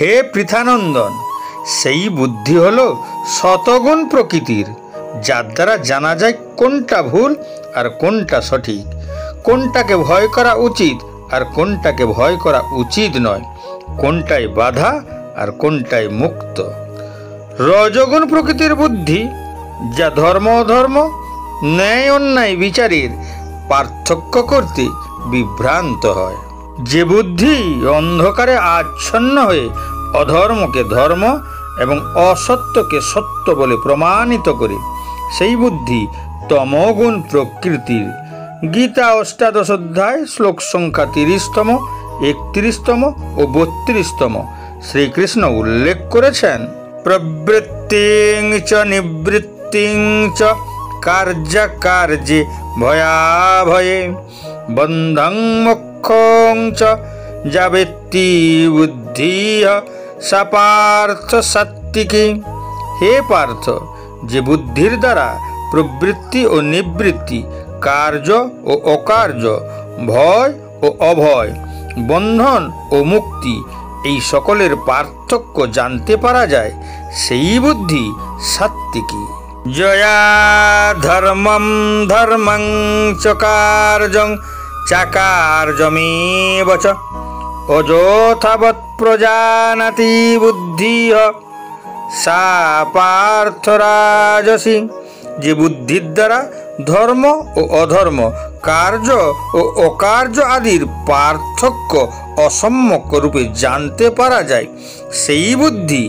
হে পৃথানন্দন, সেই বুদ্ধি হলো শতগুণ প্রকৃতির, যার দ্বারা জানা যায় কোনটা ভুল আর কোনটা সঠিক, কোনটাকে ভয় করা উচিত আর কোনটাকে ভয় করা উচিত নয়, কোনটায় বাধা আর কোনটায় মুক্ত। রজগুণ প্রকৃতির বুদ্ধি, যা ধর্ম অধর্ম, ন্যায় অন্যায় বিচারের পার্থক্য করতে বিভ্রান্ত হয়। যে বুদ্ধি অন্ধকারে আচ্ছন্ন হয়ে অধর্মকে ধর্ম এবং অসত্যকে সত্য বলে প্রমাণিত করে, সেই বুদ্ধি তমগুণ প্রকৃতির। গীতা অষ্টাদশ অধ্যায় শ্লোক সংখ্যা 30তম, 31তম ও 32তম শ্রীকৃষ্ণ উল্লেখ করেছেন, প্রবৃত্তিং চ নিবৃত্তিং চ কার্যকার্যে ভয়াভয়ে বন্ধং মোক্ষং চ যাবেত্তি বুদ্ধি সা পার্থ সাত্ত্বিকী। হে পার্থ, যে বুদ্ধির দ্বারা প্রবৃত্তি ও নিবৃত্তি, কার্য ও অকার্য, ভয় ও অভয়, বন্ধন ও মুক্তি, এই সকলের পার্থক্য জানতে পারা যায়, সেই বুদ্ধি সাত্ত্বিকী। জয়া ধর্মম ধর্মং চ কার্যং চাকার্যমেব চ অযথাবৎ প্রজানাতি বুদ্ধি সা পার্থ রাজসী। যে বুদ্ধির দ্বারা ধর্ম ও অধর্ম, কার্য ও অকার্য আদির পার্থক্য অসম্যক রূপে জানতে পারা যায়, সেই বুদ্ধি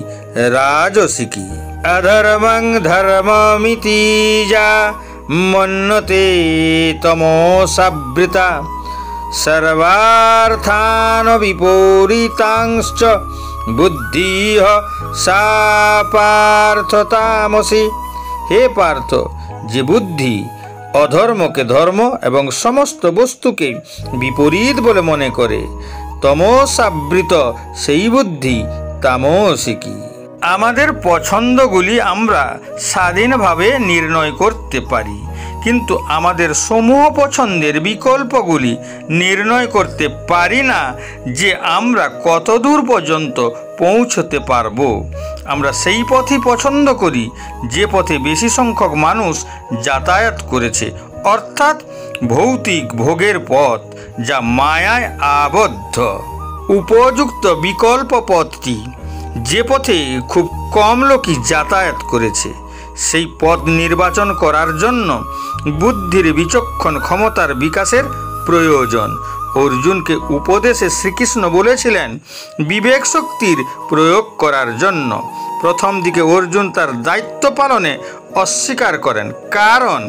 রাজসিকী। অধর্মং ধর্মমিতি যা মন্যতে তমসাবৃতা সর্বার্থান বিপরীতাংশ্চ বুদ্ধি সা পার্থ তামসী। হে পার্থ, যে বুদ্ধি অধর্মকে ধর্ম এবং সমস্ত বস্তুকে বিপরীত বলে মনে করে, তমসাবৃত, সেই বুদ্ধি তামসিকী। আমাদের পছন্দগুলি আমরা স্বাধীনভাবে নির্ণয় করতে পারি, কিন্তু আমাদের সমূহ পছন্দের বিকল্পগুলি নির্ণয় করতে পারি না যে আমরা কত দূর পর্যন্ত পৌঁছতে পারব। আমরা সেই পথই পছন্দ করি যে পথে বেশি সংখ্যক মানুষ যাতায়াত করেছে, অর্থাৎ ভৌতিক ভোগের পথ, যা মায়ায় আবদ্ধ। উপযুক্ত বিকল্প পথটি, যে পথে খুব কম লোকই যাতায়াত করেছে, সেই পথ নির্বাচন করার জন্য বুদ্ধির বিচক্ষণ ক্ষমতার বিকাশের প্রয়োজন। অর্জুনকে উপদেশে শ্রীকৃষ্ণ বলেছিলেন বিবেক শক্তির প্রয়োগ করার জন্য। প্রথম দিকে অর্জুন তার দায়িত্ব পালনে অস্বীকার করেন, কারণ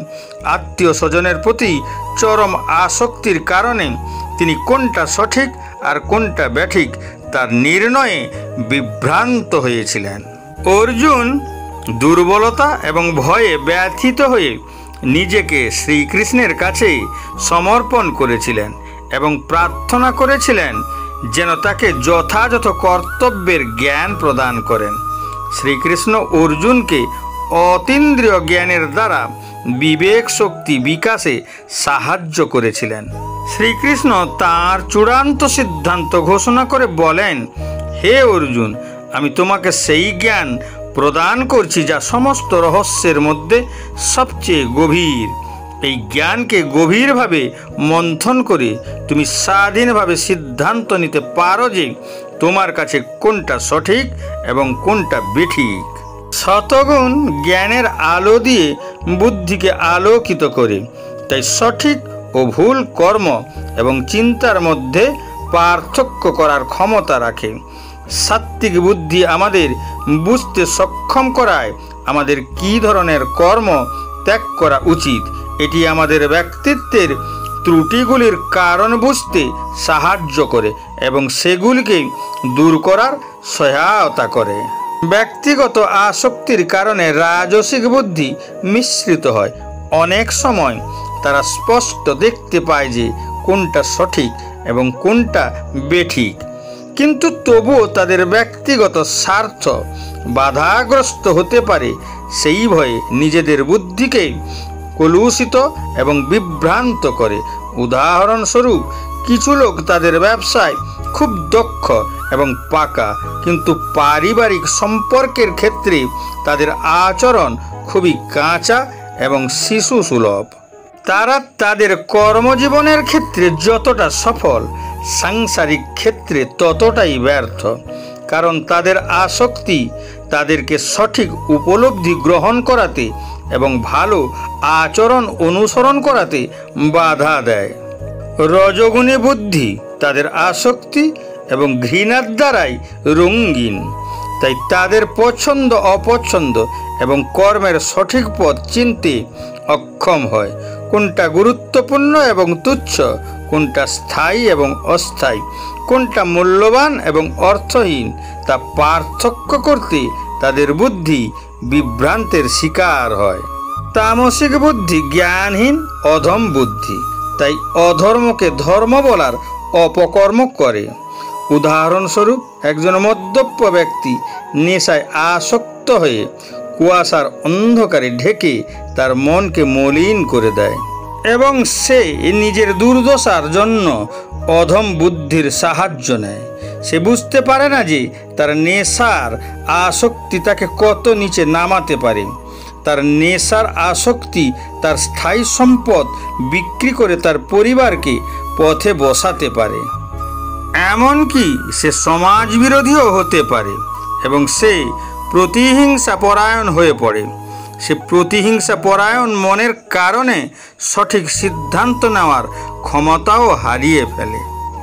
আত্মীয় স্বজনের প্রতি চরম আসক্তির কারণে তিনি কোনটা সঠিক আর কোনটা ব্যাঠিক তার নির্ণয়ে বিভ্রান্ত হয়েছিলেন। অর্জুন দুর্বলতা এবং ভয়ে ব্যথিত হয়ে নিজেকে শ্রীকৃষ্ণের কাছে সমর্পণ করেছিলেন এবং প্রার্থনা করেছিলেন যেন তাকে যথাযথ কর্তব্যের জ্ঞান প্রদান করেন। শ্রীকৃষ্ণ অর্জুনকে অতীন্দ্রিয় জ্ঞানের দ্বারা বিবেক শক্তি বিকাশে সাহায্য করেছিলেন। শ্রীকৃষ্ণ তাঁর চূড়ান্ত সিদ্ধান্ত ঘোষণা করে বলেন, হে অর্জুন, আমি তোমাকে সেই জ্ঞান প্রদান করছি যা সমস্ত রহস্যের মধ্যে সবচেয়ে গভীর। এই জ্ঞানকে গভীরভাবে মন্থন করে তুমি স্বাধীনভাবে সিদ্ধান্ত নিতে পারো যে তোমার কাছে কোনটা সঠিক এবং কোনটা বেঠিক। শতগুণ জ্ঞানের আলো দিয়ে বুদ্ধিকে আলোকিত করে, তাই সঠিক ও ভুল কর্ম এবং চিন্তার মধ্যে পার্থক্য করার ক্ষমতা রাখে। সাত্ত্বিক বুদ্ধি আমাদের বুঝতে সক্ষম করায় আমাদের কী ধরনের কর্ম ত্যাগ করা উচিত। এটি আমাদের ব্যক্তিত্বের ত্রুটিগুলির কারণ বুঝতে সাহায্য করে এবং সেগুলিকে দূর করার সহায়তা করে। ব্যক্তিগত আসক্তির কারণে রাজসিক বুদ্ধি মিশ্রিত হয়। অনেক সময় তারা স্পষ্ট দেখতে পায় যে কোনটা সঠিক এবং কোনটা বেঠিক, কিন্তু তবুও তাদের ব্যক্তিগত স্বার্থ বাধাগ্রস্ত হতে পারে। সেই ভয়ে নিজেদের বুদ্ধিকে কলুষিত এবং বিভ্রান্ত করে। উদাহরণস্বরূপ, কিছু লোক তাদের ব্যবসায় খুব দক্ষ এবং পাকা, কিন্তু পারিবারিক সম্পর্কের ক্ষেত্রে তাদের আচরণ খুবই কাঁচা এবং শিশু সুলভ। তারা তাদের কর্মজীবনের ক্ষেত্রে যতটা সফল, সাংসারিক ক্ষেত্রে ততটাই ব্যর্থ, কারণ তাদের আসক্তি তাদেরকে সঠিক উপলব্ধি গ্রহণ করাতে এবং ভালো আচরণ অনুসরণ করাতে বাধা দেয়। রজগুণী বুদ্ধি তাদের আসক্তি এবং ঘৃণার দ্বারাই রঙিন, তাই তাদের পছন্দ অপছন্দ এবং কর্মের সঠিক পথ চিনতে অক্ষম হয়। কোনটা গুরুত্বপূর্ণ এবং তুচ্ছ, কোনটা স্থায়ী এবং অস্থায়ী, কোনটা মূল্যবান এবং অর্থহীন তা পার্থক্য করতে তাদের বুদ্ধি বিভ্রান্তের শিকার হয়। তামসিক বুদ্ধি জ্ঞানহীন অধম বুদ্ধি, তাই অধর্মকে ধর্ম বলার অপকর্ম করে। উদাহরণস্বরূপ, একজন মদ্যপ ব্যক্তি নেশায় আসক্ত হয়ে কুয়াশার অন্ধকারে ঢেকে তার মনকে মলিন করে দেয় এবং সে নিজের দুর্দশার জন্য অধম বুদ্ধির সাহায্য নেয়। সে বুঝতে পারে না যে তার নেশার আসক্তি তাকে কত নিচে নামাতে পারে। তার নেশার আসক্তি তার স্থায়ী সম্পদ বিক্রি করে তার পরিবারকে পথে বসাতে পারে। এমনকি সে সমাজ বিরোধীও হতে পারে এবং সে প্রতিহিংসা পরায়ণ হয়ে পড়ে। সে প্রতিহিংসা পরায়ণ মনের কারণে সঠিক সিদ্ধান্ত নেওয়ার ক্ষমতাও হারিয়ে ফেলে।